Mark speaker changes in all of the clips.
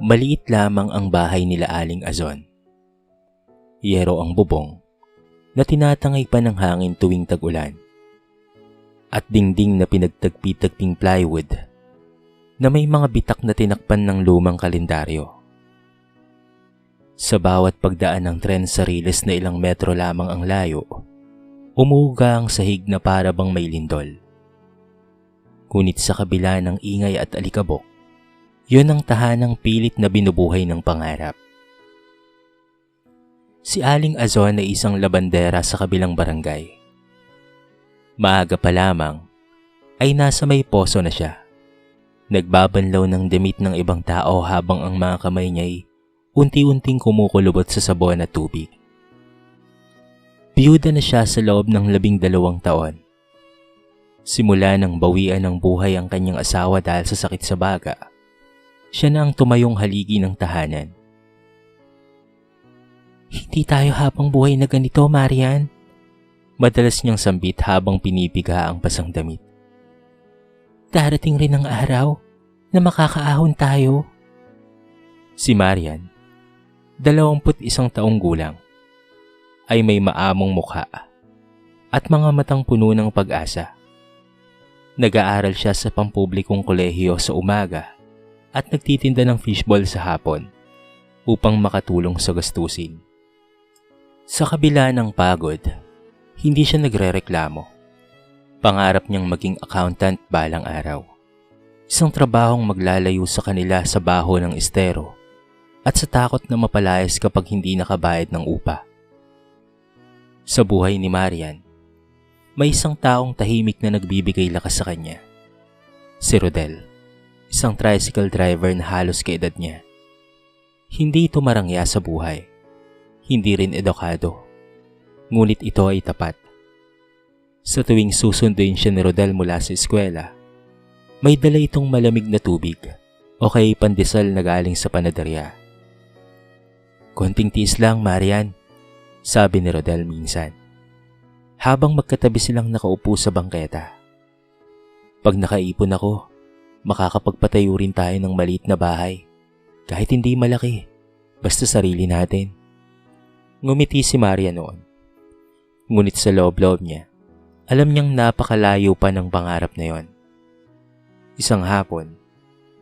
Speaker 1: Maliit lamang ang bahay nila Aling Azon. Yero ang bubong na tinatangay pa ng hangin tuwing tag-ulan. At dingding na pinagtagpi-tagping plywood na may mga bitak na tinakpan ng lumang kalendaryo. Sa bawat pagdaan ng tren sa riles na ilang metro lamang ang layo, umuuga ang sahig na para bang may lindol. Ngunit sa kabila ng ingay at alikabok, yun ang tahanang pilit na binubuhay ng pangarap. Si Aling Azon ay isang labandera sa kabilang barangay. Maaga pa lamang ay nasa may poso na siya. Nagbabanlaw ng damit ng ibang tao habang ang mga kamay niya'y unti-unting kumukulubot sa sabon at tubig. Biyuda na siya sa loob ng 12 taon. Simula nang bawian ng buhay ang kanyang asawa dahil sa sakit sa baga, siya na ang tumayong haligi ng tahanan. Hindi tayo habang buhay na ganito, Marian. Madalas niyang sambit habang pinipiga ang basang damit. Darating rin ang araw na makakaahon tayo. Si Marian, 21 taong gulang, ay may maamong mukha at mga matang puno ng pag-asa. Nag-aaral siya sa pampublikong kolehiyo sa umaga at nagtitinda ng fishball sa hapon upang makatulong sa gastusin. Sa kabila ng pagod, hindi siya nagrereklamo. Pangarap niyang maging accountant balang araw. Isang trabahong maglalayo sa kanila sa baho ng estero at sa takot na mapalayas kapag hindi nakabayad ng upa. Sa buhay ni Marian, may isang taong tahimik na nagbibigay lakas sa kanya. Si Rodel, isang tricycle driver na halos kaedad niya. Hindi ito marangya sa buhay. Hindi rin edukado. Ngunit ito ay tapat. Sa tuwing susunduin siya ni Rodel mula sa eskwela, may dala itong malamig na tubig o kay pandesal na galing sa panaderya. Konting tiis lang, Marian, sabi ni Rodel minsan, habang magkatabi silang nakaupo sa bangketa. Pag nakaipon ako, makakapagpatayo rin tayo ng maliit na bahay, kahit hindi malaki, basta sarili natin. Ngumiti si Marian noon. Ngunit sa loob-loob niya, alam niyang napakalayo pa ng pangarap na yon. Isang hapon,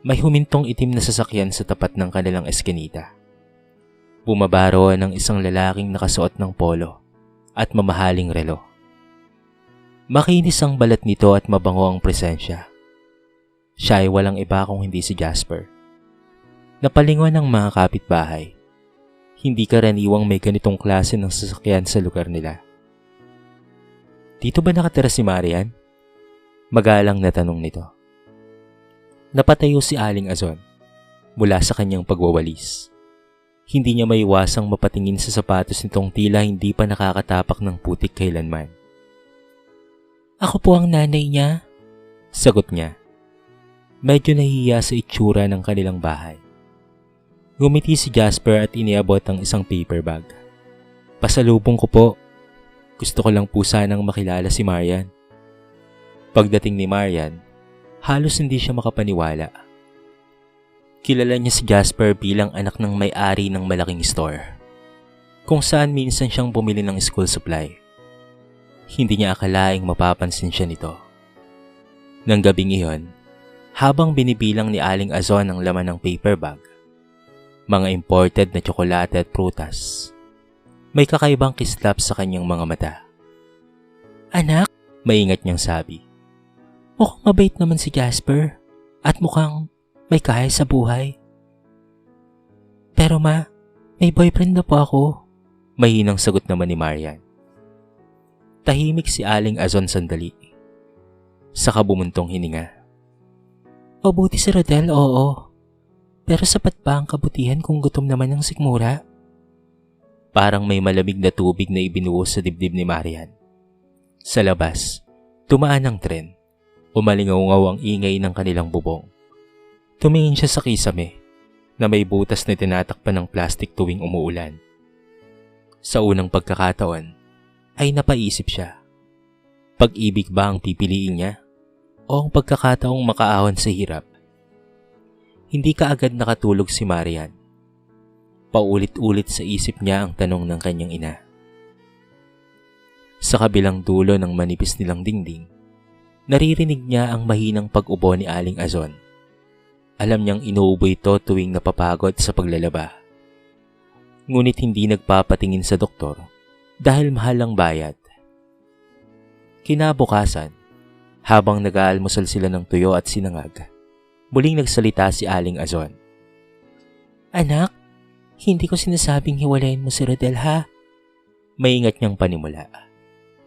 Speaker 1: may humintong itim na sasakyan sa tapat ng kanilang eskinita. Bumaba roon ang isang lalaking nakasuot ng polo at mamahaling relo. Makinis ang balat nito at mabango ang presensya. Siya ay walang iba kung hindi si Jasper. Napalingon ng mga kapitbahay. Hindi karaniwang may ganitong klase ng sasakyan sa lugar nila. Dito ba nakatira si Marian? Magalang na tanong nito. Napatayo si Aling Azon mula sa kanyang pagwawalis. Hindi niya maiwasang mapatingin sa sapatos nitong tila hindi pa nakakatapak ng putik kailanman. Ako po ang nanay niya, sagot niya. Medyo nahihiya sa itsura ng kanilang bahay. Ngumiti si Jasper at iniabot ang isang paper bag. Pasalubong ko po. Gusto ko lang po sanang makilala si Marian. Pagdating ni Marian, halos hindi siya makapaniwala. Kilala niya si Jasper bilang anak ng may-ari ng malaking store, kung saan minsan siyang bumili ng school supply. Hindi niya akalaing mapapansin siya nito. Nang gabing iyon, habang binibilang ni Aling Azon ang laman ng paper bag, mga imported na tsokolate at prutas, may kakaibang kislap sa kanyang mga mata. Anak, maingat niyang sabi. Mukhang mabait naman si Jasper at mukhang may kaya sa buhay. Pero ma, may boyfriend na po ako, mahinang sagot naman ni Marian. Tahimik si Aling Azon sandali. Saka bumuntong hininga. Mabuti si Rodel, oo. Pero sapat ba ang kabutihan kung gutom naman ang sikmura? Parang may malamig na tubig na ibinuhos sa dibdib ni Marian. Sa labas, tumaan ang tren. Umalingaw ang ingay ng kanilang bubong. Tumingin siya sa kisame na may butas na tinatakpan ng plastik tuwing umuulan. Sa unang pagkakataon ay napaisip siya. Pag-ibig ba ang pipiliin niya o ang pagkakataong makaahon sa hirap? Hindi kaagad nakatulog si Marian. Paulit-ulit sa isip niya ang tanong ng kanyang ina. Sa kabilang dulo ng manipis nilang dingding, naririnig niya ang mahinang pag-ubo ni Aling Azon. Alam niyang inuubo ito tuwing napapagod sa paglalaba. Ngunit hindi nagpapatingin sa doktor dahil mahal ang bayad. Kinabukasan, habang nag-aalmusal sila ng tuyo at sinangag, muling nagsalita si Aling Azon. Anak, hindi ko sinasabing hiwalayin mo si Rodel ha? Maingat niyang panimula.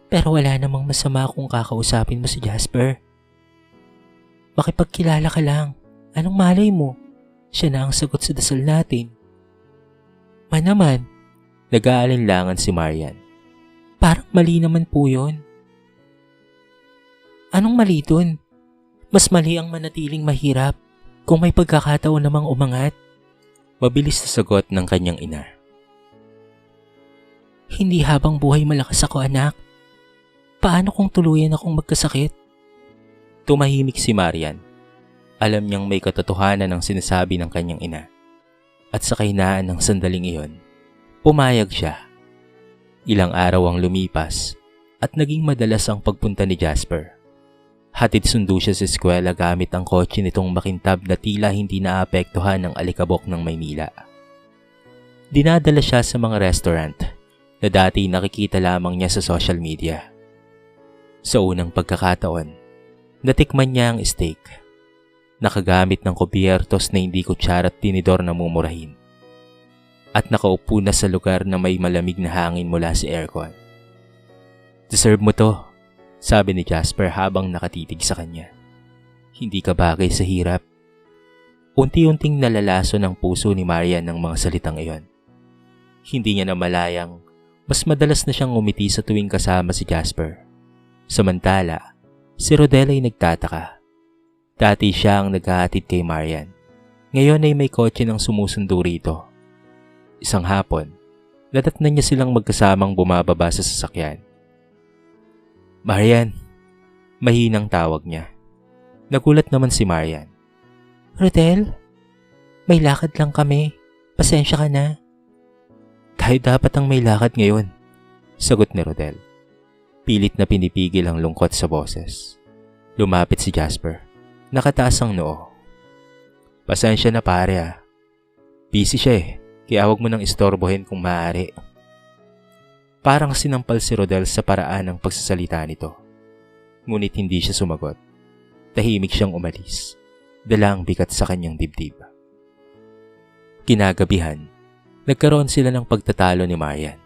Speaker 1: Pero wala namang masama kung kakausapin mo si Jasper. Makipagkilala ka lang. Anong malay mo? Siya na ang sagot sa dasal natin. Naman, nag-aalinlangan si Marian. Parang mali naman po yun. Anong mali dun? Mas mali ang manatiling mahirap kung may pagkakataon namang umangat. Mabilis na sagot ng kanyang ina. Hindi habang buhay malakas ako, anak. Paano kung tuluyan akong magkasakit? Tumahimik si Marian. Alam niyang may katotohanan ang sinasabi ng kanyang ina. At sa kahinaan ng sandaling iyon, pumayag siya. Ilang araw ang lumipas at naging madalas ang pagpunta ni Jasper. Hatid sundo siya sa eskwela gamit ang kotse nitong makintab na tila hindi naapektuhan ng alikabok ng Maynila. Dinadala siya sa mga restaurant na dati nakikita lamang niya sa social media. Sa unang pagkakataon, natikman niya ang steak. Nakagamit ng kubyertos na hindi kutsara at tinidor na mumurahin. At nakaupo na sa lugar na may malamig na hangin mula sa aircon. Deserve mo to, sabi ni Jasper habang nakatitig sa kanya. Hindi ka bagay sa hirap. Unti-unting nalalaso ng puso ni Marian ng mga salitang iyon. Hindi niya namalayang mas madalas na siyang ngumiti sa tuwing kasama si Jasper. Samantala, si Rodel ay nagtataka. Dati siya ang naghahatid kay Marian. Ngayon ay may kotse ng sumusundo rito. Isang hapon, nadatnan niya silang magkasamang bumababa sa sasakyan. Marian, mahinang tawag niya. Nagulat naman si Marian. Rodel, may lakad lang kami. Pasensya ka na. Tayo dapat ang may lakad ngayon, sagot ni Rodel. Pilit na pinipigil ang lungkot sa boses. Lumapit si Jasper. Nakataas ang noo. Pasensya na pare ah. Busy siya eh, kaya huwag mo nang istorbohin kung maaari. Parang sinampal si Rodel sa paraan ng pagsasalita nito. Ngunit hindi siya sumagot. Tahimik siyang umalis. Dala ang bigat sa kanyang dibdib. Kinagabihan, nagkaroon sila ng pagtatalo ni Marian.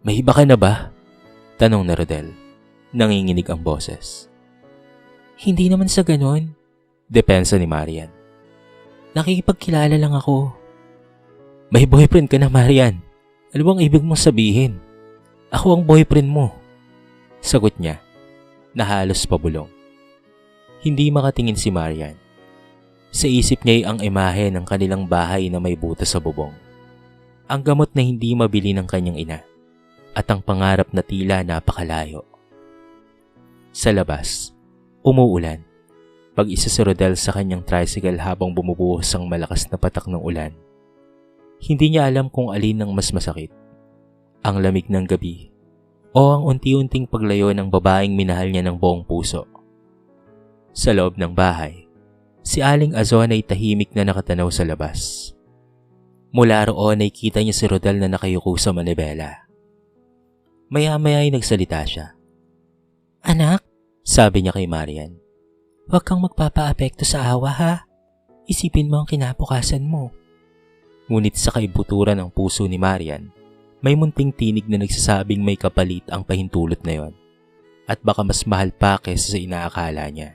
Speaker 1: May iba ka na ba? Tanong ni Rodel. Nanginginig ang boses. Hindi naman sa ganon. Depensa ni Marian. Nakikipagkilala lang ako. May boyfriend ka na, Marian. Ano bang ibig mong sabihin? Ako ang boyfriend mo. Sagot niya, na halos pabulong. Hindi makatingin si Marian. Sa isip niya ang imahe ng kanilang bahay na may butas sa bubong. Ang gamot na hindi mabili ng kanyang ina. At ang pangarap na tila napakalayo. Sa labas, umuulan. Pag-isa si Rodel sa kanyang tricycle habang bumubuhos ang malakas na patak ng ulan. Hindi niya alam kung alin ang mas masakit. Ang lamig ng gabi o ang unti-unting paglayo ng babaeng minahal niya ng buong puso. Sa loob ng bahay, si Aling Azon ay tahimik na nakatanaw sa labas. Mula roon ay kita niya si Rodel na nakayuko sa manibela. Maya-maya ay nagsalita siya. Anak, sabi niya kay Marian, huwag kang magpapaapekto sa awa ha. Isipin mo ang kinabukasan mo. Ngunit sa kaibuturan ng puso ni Marian, may munting tinig na nagsasabing may kapalit ang pahintulot na yon. At baka mas mahal pa kaysa sa inaakala niya.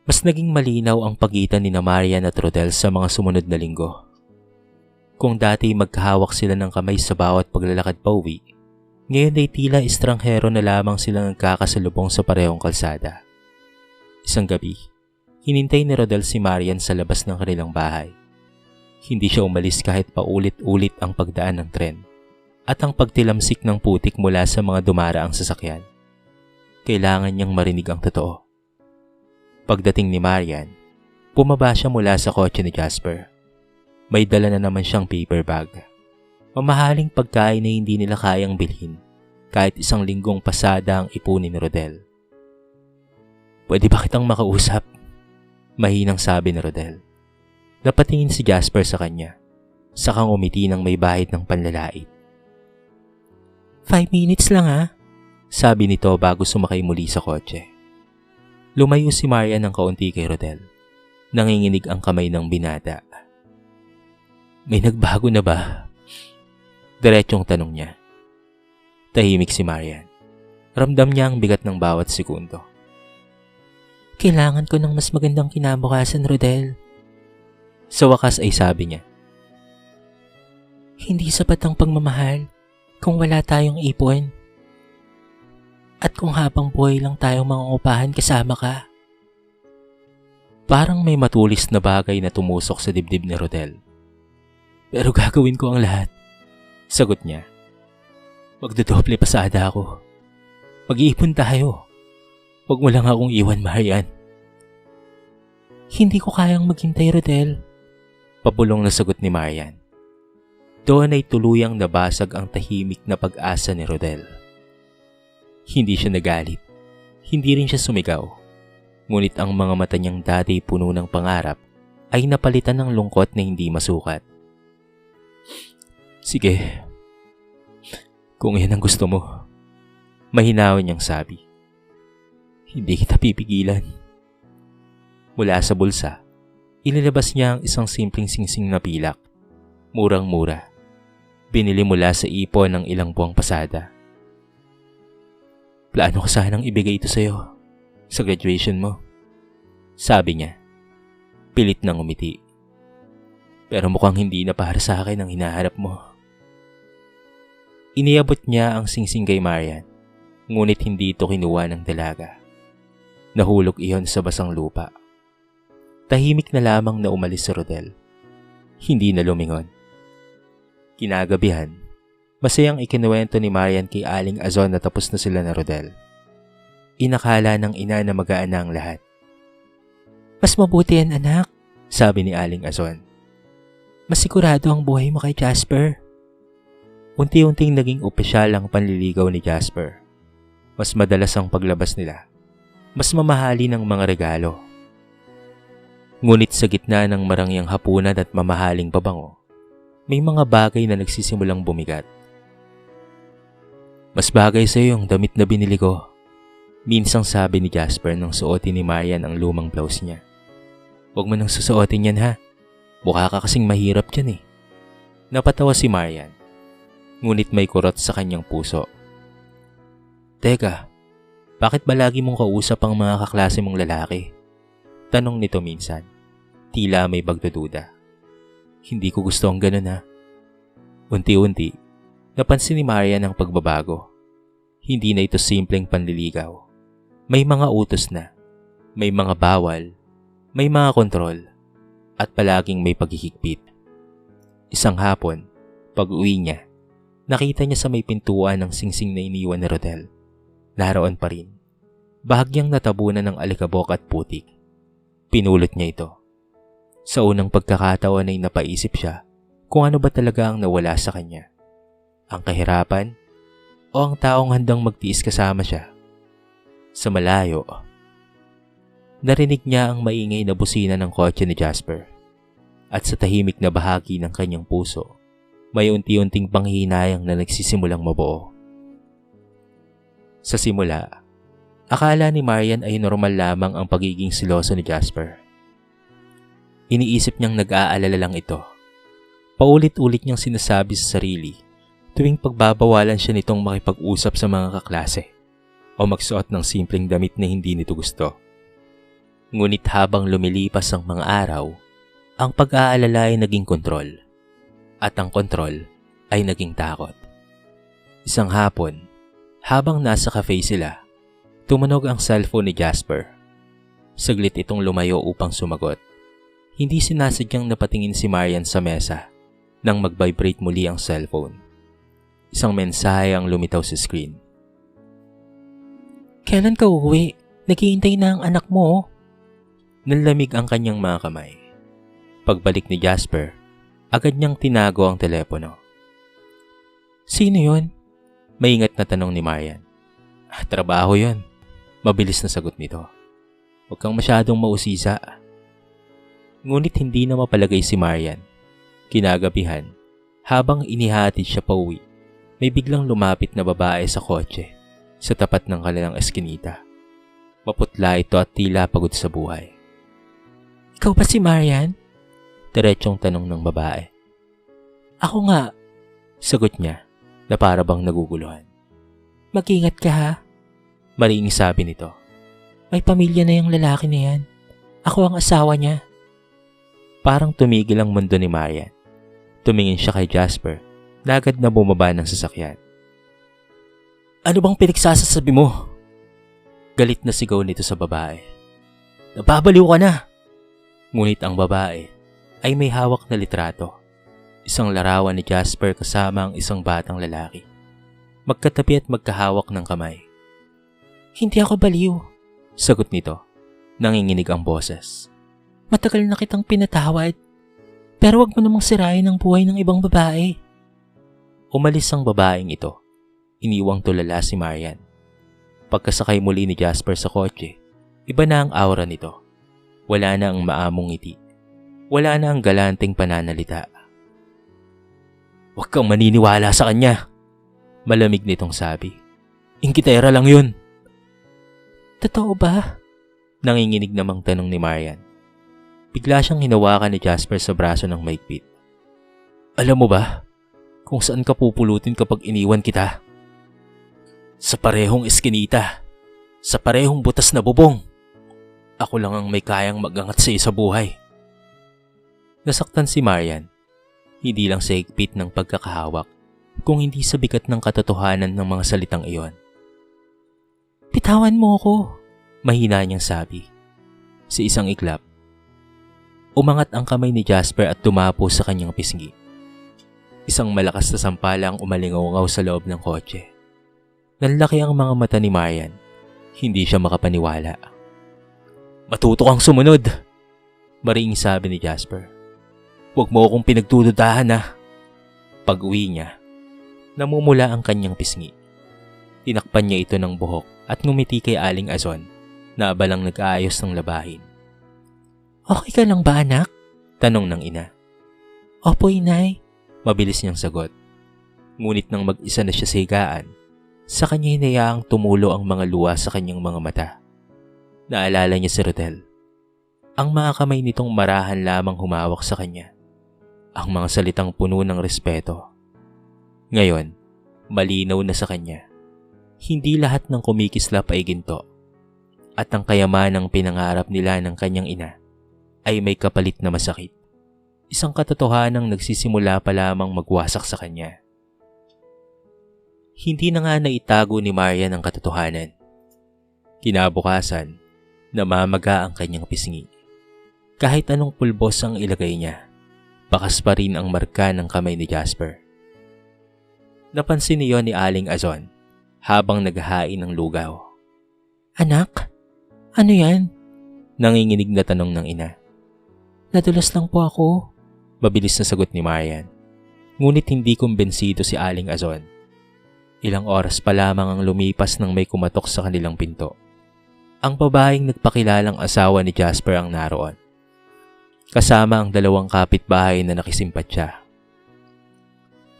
Speaker 1: Mas naging malinaw ang pagitan ni Marian at Rodel sa mga sumunod na linggo. Kung dati magkahawak sila ng kamay sa bawat paglalakad pauwi, ngayon ay tila estranghero na lamang silang nagkakasalubong sa parehong kalsada. Isang gabi, hinintay ni Rodel si Marian sa labas ng kanilang bahay. Hindi siya umalis kahit paulit-ulit ang pagdaan ng tren at ang pagtilamsik ng putik mula sa mga dumaraang sasakyan. Kailangan niyang marinig ang totoo. Pagdating ni Marian, Bumaba siya mula sa kotse ni Jasper. May dala na naman siyang paper bag. Mamahaling pagkain na hindi nila kayang bilhin kahit 1 linggong pasada ang ipunin ni Rodel. "Pwede ba kitang makausap?" Mahinang sabi ni Rodel. Napatingin si Jasper sa kanya, sakang umiti ng may bahid ng panlalait. 5 minutes lang ha, sabi nito bago sumakay muli sa kotse. Lumayo si Marian ng kaunti kay Rodel. Nanginginig ang kamay ng binata. "May nagbago na ba?" Diretsyong tanong niya. Tahimik si Marian. Ramdam niya ang bigat ng bawat segundo. "Kailangan ko ng mas magandang kinabukasan, Rodel." Sa wakas ay sabi niya. "Hindi sapat ang pagmamahal kung wala tayong ipon. At kung habang buhay lang tayong mangungupahan kasama ka." Parang may matulis na bagay na tumusok sa dibdib ni Rodel. "Pero gagawin ko ang lahat," sagot niya. "Magdodoble pasada ako. Mag-iipon tayo. Huwag mo lang akong iwan, Marian." "Hindi ko kayang maghintay, Rodel," papulong na sagot ni Marian. Doon ay tuluyang nabasag ang tahimik na pag-asa ni Rodel. Hindi siya nagalit. Hindi rin siya sumigaw. Ngunit ang mga mata niyang dati puno ng pangarap ay napalitan ng lungkot na hindi masukat. "Sige, kung yan ang gusto mo," mahinaw niyang sabi. "Hindi kita pipigilan." Mula sa bulsa, inilabas niya ang isang simpleng singsing na pilak. Murang-mura. Binili mula sa ipon ng ilang buwang pasada. "Plano ko sanang ibigay ito sa'yo sa graduation mo," sabi niya. Pilit nang umiti. "Pero mukhang hindi na para sa akin ang hinaharap mo." Iniabot niya ang singsing kay Marian, ngunit hindi ito kinuha ng dalaga. Nahulog iyon sa basang lupa. Tahimik na lamang na umalis si Rodel. Hindi na lumingon. Kinagabihan, masayang ikinuwento ni Marian kay Aling Azon na tapos na sila na Rodel. Inakala ng ina na mag-aana ang lahat. "Mas mabuti yan, anak," sabi ni Aling Azon. "Mas sigurado ang buhay mo kay Jasper." Unti-unting naging opisyal ang panliligaw ni Jasper. Mas madalas ang paglabas nila. Mas mamahali ng mga regalo. Ngunit sa gitna ng marangyang hapunan at mamahaling pabango, may mga bagay na nagsisimulang bumigat. "Mas bagay sa iyo yung damit na binili ko," minsang sabi ni Jasper nang suotin ni Marian ang lumang blouse niya. "Huwag mo nang susuotin yan ha. Mukha ka kasing mahirap dyan eh." Napatawa si Marian. Ngunit may kurot sa kanyang puso. "Teka, bakit ba lagi mong kausap ang mga kaklase mong lalaki?" Tanong nito minsan. Tila may pagdududa. "Hindi ko gusto ang ganun ha." Unti-unti, napansin ni Marian ang pagbabago. Hindi na ito simpleng panliligaw. May mga utos na, may mga bawal, may mga kontrol, at palaging may paghihigpit. Isang hapon, pag-uwi niya, nakita niya sa may pintuan ng singsing na iniwan ni Rodel. Naroon pa rin. Bahagyang natabunan ng alikabok at putik. Pinulot niya ito. Sa unang pagkakataon ay napaisip siya kung ano ba talaga ang nawala sa kanya. Ang kahirapan o ang taong handang magtiis kasama siya. Sa malayo, narinig niya ang maingay na busina ng kotse ni Jasper. At sa tahimik na bahagi ng kanyang puso, may unti-unting panghihinayang na nagsisimulang mabuo. Sa simula, akala ni Marian ay normal lamang ang pagiging siloso ni Jasper. Iniisip niyang nag-aalala lang ito. Paulit-ulit niyang sinasabi sa sarili tuwing pagbabawalan siya nitong makipag-usap sa mga kaklase o magsuot ng simpleng damit na hindi nito gusto. Ngunit habang lumilipas ang mga araw, ang pag-aalala ay naging kontrol at ang kontrol ay naging takot. Isang hapon, habang nasa cafe sila, tumunog ang cellphone ni Jasper. Saglit itong lumayo upang sumagot. Hindi sinasadyang napatingin si Marian sa mesa nang mag-vibrate muli ang cellphone. Isang mensahe ang lumitaw sa screen. "Kailan ka uuwi? Naghihintay na ang anak mo." Nanlamig ang kanyang mga kamay. Pagbalik ni Jasper, agad niyang tinago ang telepono. Sino yon? Maingat na tanong ni Marian. Trabaho yon. Mabilis na sagot nito. Huwag kang masyadong mausisa. Ngunit hindi na mapalagay si Marian. Kinagabihan, habang inihatid siya pauwi, may biglang lumapit na babae sa kotse sa tapat ng kanilang eskinita. Maputla ito at tila pagod sa buhay. Ikaw ba si Marian? Diretsong tanong ng babae. Ako nga, sagot niya na para bang naguguluhan. Mag-ingat ka ha, mariing sabi nito. May pamilya na yung lalaki na yan. Ako ang asawa niya. Parang tumigil ang mundo ni Marian. Tumingin siya kay Jasper na agad na bumaba ng sasakyan. Ano bang pinagsasasabi mo? Galit na sigaw nito sa babae. Nababaliw ka na! Ngunit ang babae ay may hawak na litrato. Isang larawan ni Jasper kasama ang isang batang lalaki. Magkatabi at magkahawak ng kamay. Hindi ako baliw, sagot nito. Nanginginig ang boses. Matagal na kitang pinatawad, pero wag mo namang sirain ang buhay ng ibang babae. Umalis ang babaeng ito. Iniwang tulala si Marian. Pagkasakay muli ni Jasper sa kotse, iba na ang aura nito. Wala na ang maamong ngiti. Wala na ang galanteng pananalita. Huwag kang maniniwala sa kanya, malamig nitong sabi. Ingkitera lang yun. Totoo ba? Nanginginig namang tanong ni Marian. Bigla siyang hinawakan ni Jasper sa braso ng maigpit. Alam mo ba kung saan ka pupulutin kapag iniwan kita? Sa parehong eskinita, sa parehong butas na bubong. Ako lang ang may kayang magangat sa iyo sa buhay. Nasaktan si Marian, hindi lang sa higpit ng pagkakahawak, kung hindi sa bigat ng katotohanan ng mga salitang iyon. Bitawan mo ako, mahina niyang sabi. Sa isang iglap, umangat ang kamay ni Jasper at tumapo sa kanyang pisngi. Isang malakas na sampalang umalingaw sa loob ng kotse. Nanlaki ang mga mata ni Marian. Hindi siya makapaniwala. Matuto kang sumunod, mariing sabi ni Jasper. Huwag mo akong pinagdududahan ha. Pag-uwi niya, namumula ang kanyang pisngi. Tinakpan niya ito ng buhok at ngumiti kay Aling Azon na abalang nag-aayos ng labahin. Okay ka lang ba anak? Tanong ng ina. Opo inay, mabilis niyang sagot. Ngunit nang mag-isa na siya sa higaan, sa kanya hinayaang tumulo ang mga luha sa kanyang mga mata. Naalala niya si Rodel. Ang mga kamay nitong marahan lamang humawak sa kanya. Ang mga salitang puno ng respeto. Ngayon, malinaw na sa kanya. Hindi lahat ng kumikislap ay ginto. At ang kayamanang pinangarap nila ng kanyang ina ay may kapalit na masakit. Isang katotohanang nagsisimula pa lamang magwasak sa kanya. Hindi na nga naitago ni Marian ang katotohanan. Kinabukasan, namamaga ang kanyang pisngi. Kahit anong pulbos ang ilagay niya, bakas pa rin ang marka ng kamay ni Jasper. Napansin niyon ni Aling Azon habang naghahain ng lugaw. Anak, ano yan? Nanginginig na tanong ng ina. Nadulas lang po ako, mabilis na sagot ni Marian. Ngunit hindi kumbensido si Aling Azon. Ilang oras pa lamang ang lumipas nang may kumatok sa kanilang pinto. Ang babaeng nagpakilalang asawa ni Jasper ang naroon. Kasama ang dalawang kapitbahay na nakisimpatya.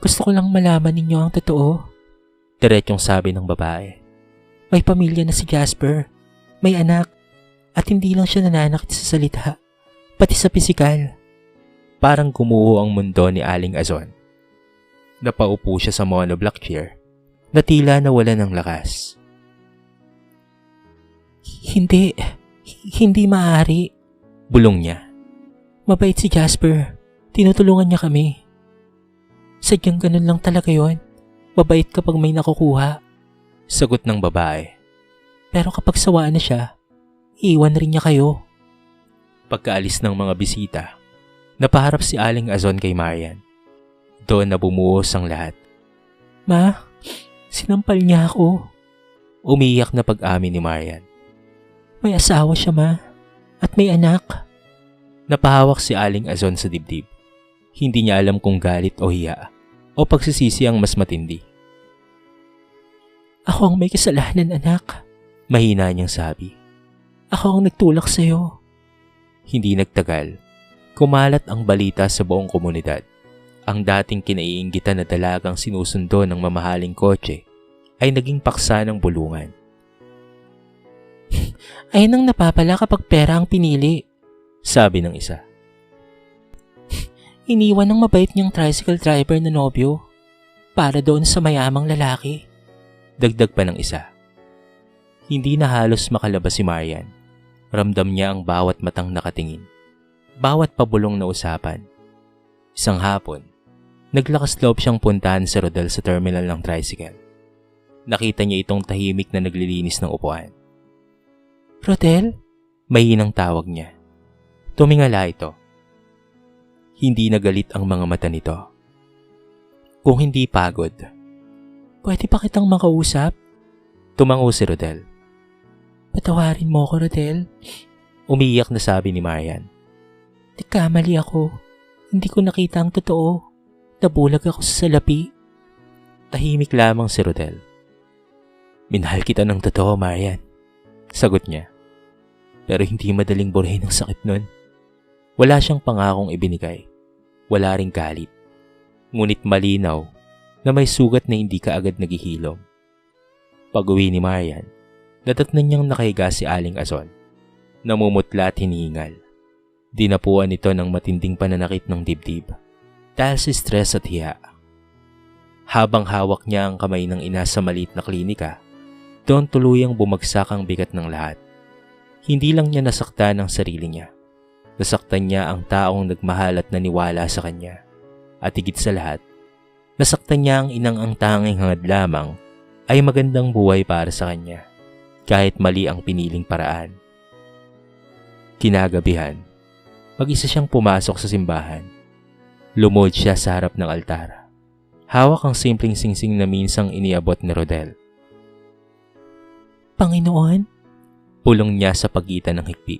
Speaker 1: Gusto ko lang malaman ninyo ang totoo, diretsong sabi ng babae. May pamilya na si Jasper, may anak, at hindi lang siya nananakit sa salita, pati sa pisikal. Parang gumuho ang mundo ni Aling Azon. Napaupo siya sa monoblock chair na tila nawala ng lakas. Hindi maaari, bulong niya. Mabait si Jasper, tinutulungan niya kami. Sadyang ganun lang talaga yon. Mabait kapag may nakukuha, sagot ng babae. Pero kapag sawaan na siya, iwan rin niya kayo. Pagkaalis ng mga bisita, napaharap si Aling Azon kay Marian. Doon na bumuhos ang lahat. Ma, sinampal niya ako. Umiyak na pag-amin ni Marian. May asawa siya ma. At may anak. Napahawak si Aling Azon sa dibdib. Hindi niya alam kung galit o hiya o pagsisisi ang mas matindi. Ako ang may kasalanan, anak. Mahina niyang sabi. Ako ang nagtulak sa'yo. Hindi nagtagal. Kumalat ang balita sa buong komunidad. Ang dating kinaiinggitan na dalagang sinusundo ng mamahaling kotse ay naging paksa ng bulungan. Ayun ang napapala kapag pera ang pinili, sabi ng isa. Iniwan ng mabait niyang tricycle driver na nobyo para doon sa mayamang lalaki. Dagdag pa ng isa. Hindi na halos makalabas si Marian. Ramdam niya ang bawat matang nakatingin. Bawat pabulong na usapan. Isang hapon, naglakas loob siyang puntahan si Rodel sa terminal ng tricycle. Nakita niya itong tahimik na naglilinis ng upuan. Rodel? Mahinang tawag niya. Tumingala ito. Hindi nagalit ang mga mata nito. Kung hindi pagod. Pwede pa kitang makausap? Tumango si Rodel. Patawarin mo ko, Rodel. Umiiyak na sabi ni Marian. Nagkamali ako. Hindi ko nakita ang totoo. Nabulag ako sa salapi. Tahimik lamang si Rodel. Minahal kita ng totoo, Marian. Sagot niya. Pero hindi madaling burahin ang sakit nun. Wala siyang pangakong ibinigay. Wala ring galit. Ngunit malinaw na may sugat na hindi kaagad naghihilom. Pag-uwi ni Marian, nadatnan niyang nakahiga si Aling Azon. Namumutla at hinihingal. Dinapuan ito ng matinding pananakit ng dibdib dahil sa stress at hiya. Habang hawak niya ang kamay ng ina sa maliit na klinika, doon tuluyang bumagsak ang bigat ng lahat. Hindi lang niya nasaktan ang sarili niya. Nasaktan niya ang taong nagmahal at naniwala sa kanya. At higit sa lahat, nasaktan niya ang inang ang tanging hangad lamang ay magandang buhay para sa kanya, kahit mali ang piniling paraan. Kinagabihan, mag-isa siyang pumasok sa simbahan. Lumuhod siya sa harap ng altar. Hawak ang simpleng singsing na minsang iniabot ni Rodel. Panginoon, pulong niya sa pagitan ng higpi.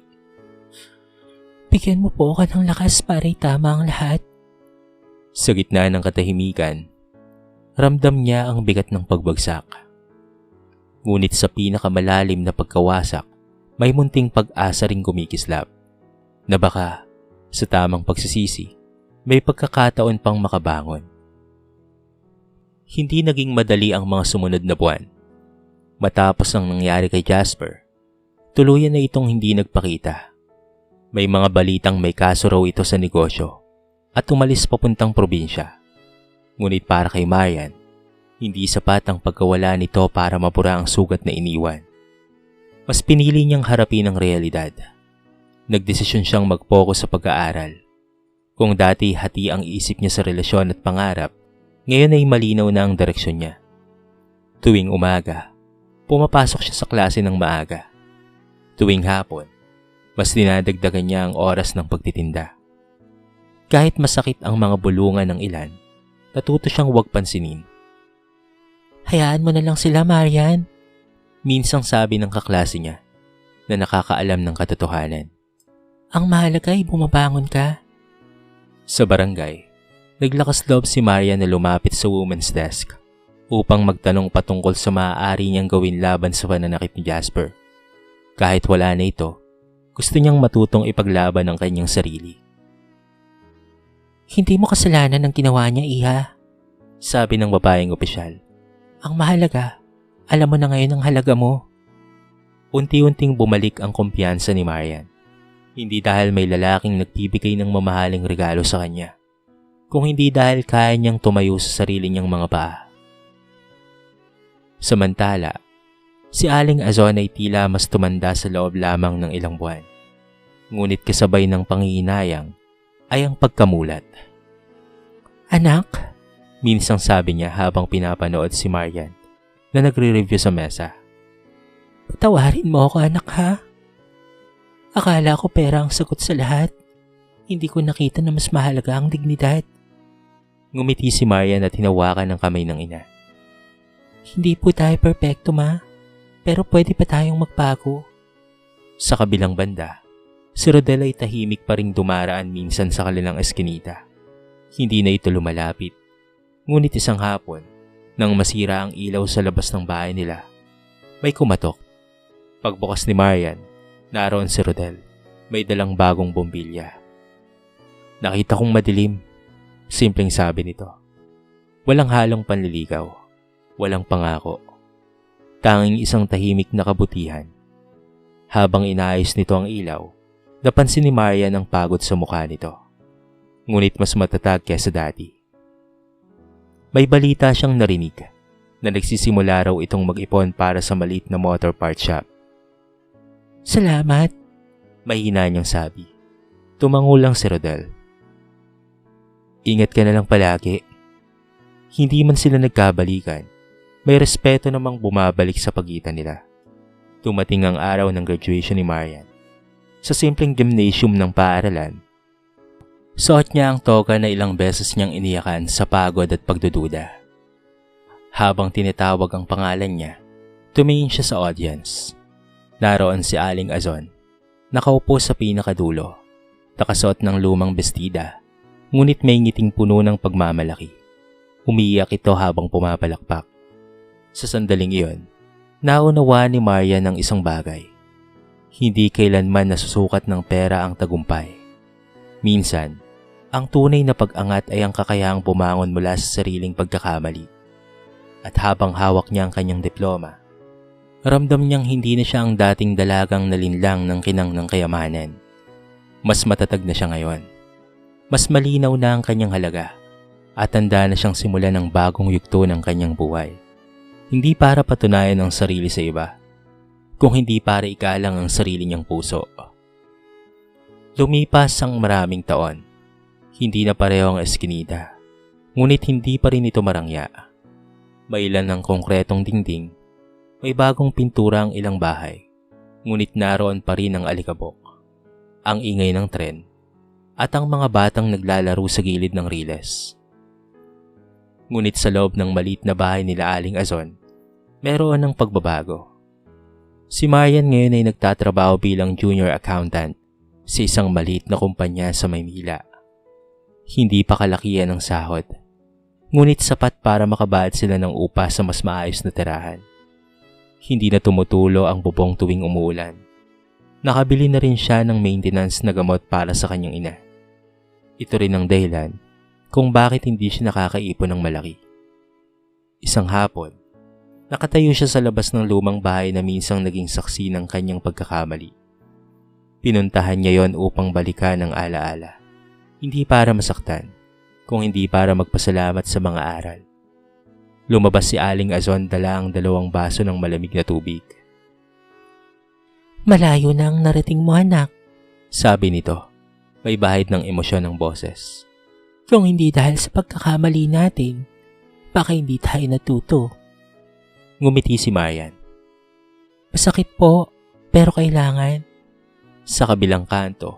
Speaker 1: Bigyan mo po ako ng lakas para itama ang lahat. Sa gitna ng katahimikan, ramdam niya ang bigat ng pagbagsak. Ngunit sa pinakamalalim na pagkawasak, may munting pag-asa ring gumikislap na baka sa tamang pagsisisi, may pagkakataon pang makabangon. Hindi naging madali ang mga sumunod na buwan. Matapos ang nangyari kay Jasper, tuluyan na itong hindi nagpakita. May mga balitang may kaso raw ito sa negosyo at umalis papuntang probinsya. Ngunit para kay Marian, hindi sapat ang pagkawala nito para mapura ang sugat na iniwan. Mas pinili niyang harapin ang realidad. Nagdesisyon siyang mag-focus sa pag-aaral. Kung dati hati ang isip niya sa relasyon at pangarap, ngayon ay malinaw na ang direksyon niya. Tuwing umaga, pumapasok siya sa klase ng maaga. Tuwing hapon, mas dinadagdagan niya ang oras ng pagtitinda. Kahit masakit ang mga bulungan ng ilan, natuto siyang huwag pansinin. Hayaan mo na lang sila, Marian. Minsang sabi ng kaklase niya na nakakaalam ng katotohanan. Ang mahalaga ay bumabangon ka. Sa barangay, naglakas loob si Marian na lumapit sa woman's desk upang magtanong patungkol sa maaari niyang gawin laban sa pananakit ni Jasper. Kahit wala na ito, gusto niyang matutong ipaglaban ang kanyang sarili. Hindi mo kasalanan ang ginawa niya, Iha, sabi ng babaeng opisyal. Ang mahalaga, alam mo na ngayon ang halaga mo. Unti-unting bumalik ang kumpiyansa ni Marian. Hindi dahil may lalaking nagbibigay ng mamahaling regalo sa kanya, kung hindi dahil kaya niyang tumayo sa sarili niyang mga paa. Samantala, si Aling Azon ay tila mas tumanda sa loob lamang ng ilang buwan. Ngunit kasabay ng panghihinayang ay ang pagkamulat. Anak, minsang sabi niya habang pinapanood si Marian na nagre-review sa mesa. Patawarin mo ako, anak, ha? Akala ko pera ang sagot sa lahat. Hindi ko nakita na mas mahalaga ang dignidad. Ngumiti si Marian at hinawakan ang kamay ng ina. Hindi po tayo perpekto, ma. Pero pwede pa tayong magbago. Sa kabilang banda, Si Rodel ay tahimik pa ring dumaraan minsan sa kanilang eskinita. Hindi na ito lumalapit. Ngunit isang hapon, nang masira ang ilaw sa labas ng bahay nila, may kumatok. Pagbukas ni Marian, naroon si Rodel. May dalang bagong bombilya. Nakita kong madilim. Simpleng sabi nito. Walang halong panliligaw. Walang pangako. Tanging isang tahimik na kabutihan. Habang inaayos nito ang ilaw, napansin ni Marian ang pagod sa mukha nito. Ngunit mas matatag kaysa dati. May balita siyang narinig na nagsisimula raw itong mag-ipon para sa maliit na motor part shop. Salamat, mahina niyang sabi. Tumango lang si Rodel. Ingat ka na lang palagi. Hindi man sila nagkabalikan, may respeto namang bumabalik sa pagitan nila. Tumating ang araw ng graduation ni Marian. Sa simpleng gymnasium ng paaralan, suot niya ang toga na ilang beses niyang iniyakan sa pagod at pagdududa. Habang tinatawag ang pangalan niya, tumingin siya sa audience. Naroon si Aling Azon, nakaupo sa pinakadulo, nakasuot ng lumang bestida, ngunit may ngiting puno ng pagmamalaki. Umiiyak ito habang pumapalakpak. Sa sandaling iyon, naunawa ni Marian ng isang bagay. Hindi kailanman nasusukat ng pera ang tagumpay. Minsan, ang tunay na pag-angat ay ang kakayahang bumangon mula sa sariling pagkakamali. At habang hawak niya ang kanyang diploma, ramdam niyang hindi na siya ang dating dalagang nalinlang ng kinang ng kayamanan. Mas matatag na siya ngayon. Mas malinaw na ang kanyang halaga at handa na siyang simulan ng bagong yugto ng kanyang buhay. Hindi para patunayan ang sarili sa iba, kung hindi para ikalang ang sarili niyang puso. Lumipas ang maraming taon. Hindi na pareho ang eskinita, ngunit hindi pa rin ito marangya. May ilan ng konkretong dingding, may bagong pintura ang ilang bahay, ngunit naroon pa rin ang alikabok, ang ingay ng tren, at ang mga batang naglalaro sa gilid ng riles. Ngunit sa loob ng maliit na bahay nila Aling Azon, meron ng pagbabago. Si Marian ngayon ay nagtatrabaho bilang junior accountant sa isang maliit na kumpanya sa Maynila. Hindi pa kalakihan ang sahod, ngunit sapat para makabayad sila ng upa sa mas maayos na tirahan. Hindi na tumutulo ang bubong tuwing umuulan. Nakabili na rin siya ng maintenance na gamot para sa kanyang ina. Ito rin ang dahilan kung bakit hindi siya nakakaipon ng malaki. Isang hapon, nakatayo siya sa labas ng lumang bahay na minsang naging saksi ng kanyang pagkakamali. Pinuntahan niya yon upang balikan ang alaala. Hindi para masaktan, kung hindi para magpasalamat sa mga aral. Lumabas si Aling Azon dala ang 2 baso ng malamig na tubig. Malayo na ang narating mo, anak, sabi nito. May bahid ng emosyon ng boses. Kung hindi dahil sa pagkakamali natin, baka hindi tayo natuto. Ngumiti si Marian. Masakit po, pero kailangan. Sa kabilang kanto,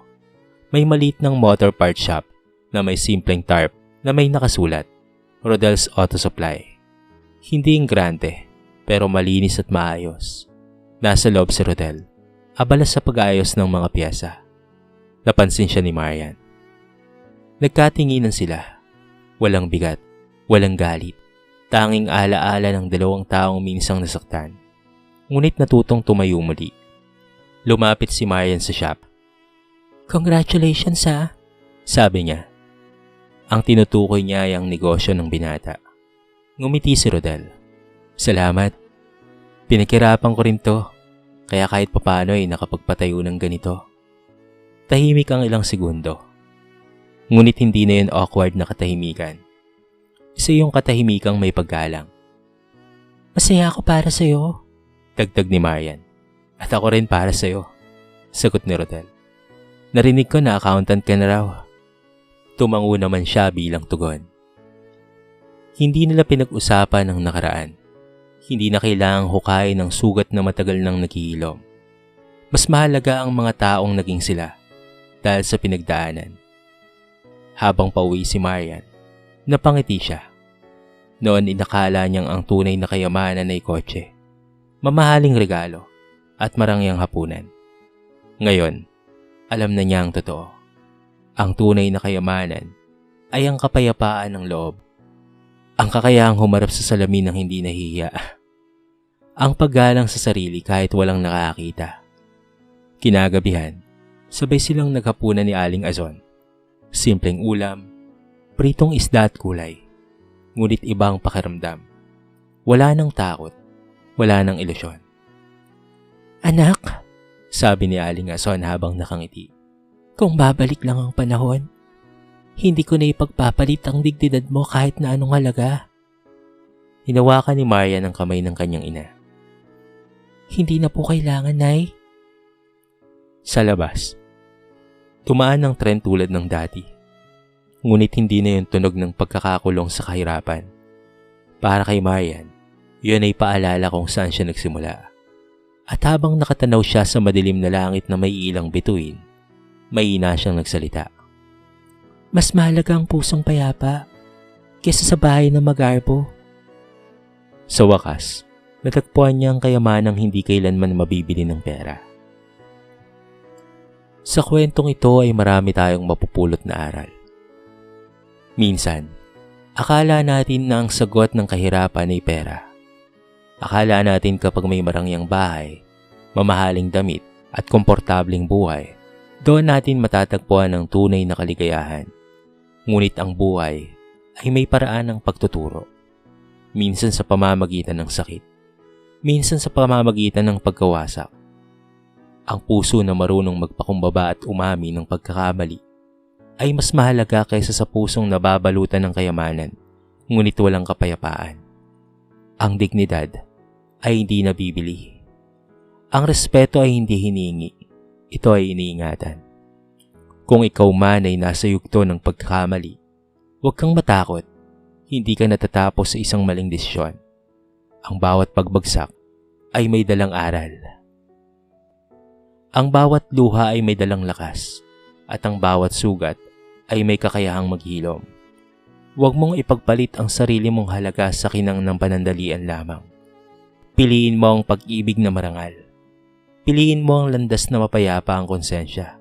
Speaker 1: may maliit ng motor part shop na may simpleng tarp na may nakasulat, Rodel's Auto Supply. Hindi ingrante, pero malinis at maayos. Nasa loob si Rodel, abala sa pag-ayos ng mga piyesa. Napansin siya ni Marian. Nagkatinginan sila. Walang bigat, walang galit. Tanging alaala ng 2 taong minsang nasaktan. Ngunit natutong tumayo muli. Lumapit si Marian sa shop. Congratulations ha, sabi niya. Ang tinutukoy niya ay ang negosyo ng binata. Ngumiti si Rodel. Salamat. Pinakirapan ko rin to, kaya kahit papano ay nakapagpatayo ng ganito. Tahimik ang ilang segundo. Ngunit hindi na yun awkward na katahimikan. Isa yung katahimikang may paggalang. Masaya ako para sa'yo, dagdag ni Marian. At ako rin para sa'yo, sagot ni Rodel. Narinig ko na accountant ka na raw. Tumango naman siya bilang tugon. Hindi nila pinag-usapan ang nakaraan. Hindi na kailangang hukayin ng sugat na matagal nang naghihilom. Mas mahalaga ang mga taong naging sila dahil sa pinagdaanan. Habang pauwi si Marian, napangiti siya. Noon inakala niyang ang tunay na kayamanan ay kotse, mamahaling regalo at marangyang hapunan. Ngayon, Alam na niya ang totoo. Ang tunay na kayamanan ay ang kapayapaan ng loob. Ang kakayahang humarap sa salamin ng hindi nahihiya. Ang paggalang sa sarili kahit walang nakakita. Kinagabihan, sabay silang naghapunan ni Aling Azon. Simpleng ulam, pritong isda at kulay. Ngunit ibang pakiramdam. Wala nang takot, wala nang ilusyon. "Anak," sabi ni Aling Azon habang nakangiti. "Kung babalik lang ang panahon, hindi ko na ipagpapalit ang dignidad mo kahit na anong halaga." Hinawakan ni Marian ang kamay ng kanyang ina. "Hindi na po kailangan, Nay." Sa labas, tumaan ng tren tulad ng dati. Ngunit hindi na yung tunog ng pagkakakulong sa kahirapan. Para kay Marian, yun ay paalala kung saan siya nagsimula. At habang nakatanaw siya sa madilim na langit na may ilang bituin, mahina siyang nagsalita. "Mas mahalaga ang pusong payapa kesa sa bahay na magarbo." Sa wakas, natagpuan niya ang kayamanang hindi kailanman mabibili ng pera. Sa kwentong ito ay marami tayong mapupulot na aral. Minsan, akala natin na ang sagot ng kahirapan ay pera. Akala natin kapag may marangyang bahay, mamahaling damit at komportableng buhay, doon natin matatagpuan ang tunay na kaligayahan. Ngunit ang buhay ay may paraan ng pagtuturo. Minsan sa pamamagitan ng sakit, minsan sa pamamagitan ng pagkawasak. Ang puso na marunong magpakumbaba at umami ng pagkakamali ay mas mahalaga kaysa sa pusong nababalutan ng kayamanan, ngunit walang kapayapaan. Ang dignidad ay hindi nabibili. Ang respeto ay hindi hinihingi, ito ay iniingatan. Kung ikaw man ay nasa yugto ng pagkakamali, huwag kang matakot, hindi ka natatapos sa isang maling desisyon. Ang bawat pagbagsak ay may dalang aral. Ang bawat luha ay may dalang lakas, at ang bawat sugat ay may kakayahang maghilom. Huwag mong ipagpalit ang sarili mong halaga sa kinang ng panandalian lamang. Piliin mo ang pag-ibig na marangal. Piliin mo ang landas na mapayapa ang konsensya.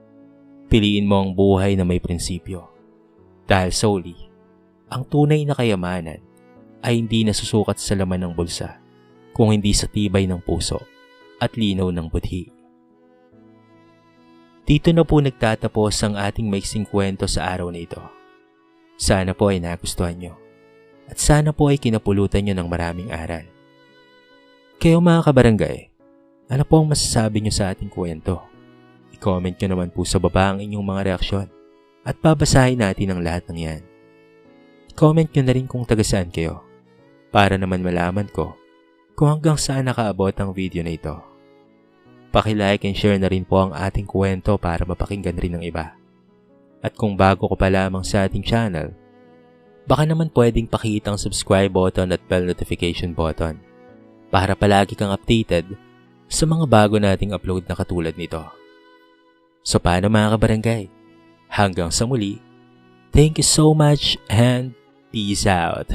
Speaker 1: Piliin mo ang buhay na may prinsipyo. Dahil sa uli, ang tunay na kayamanan ay hindi nasusukat sa laman ng bulsa, kung hindi sa tibay ng puso at linaw ng budhi. Dito na po nagtatapos ang ating maiksing kwento sa araw na ito. Sana po ay nagustuhan nyo. At sana po ay kinapulutan nyo ng maraming aral. Kayo mga kabarangay, ano po ang masasabi nyo sa ating kwento? I-comment nyo naman po sa baba ang inyong mga reaksyon. At babasahin natin ang lahat ng yan. I-comment nyo na rin kung taga saan kayo. Para naman malaman ko kung hanggang saan nakaabot ang video na ito. Paki-like and share na rin po ang ating kwento para mapakinggan rin ng iba. At kung bago ko pa lamang sa ating channel, baka naman pwedeng pakita ang subscribe button at bell notification button para palagi kang updated sa mga bago nating upload na katulad nito. So paano mga kabarangay? Hanggang sa muli, thank you so much and peace out!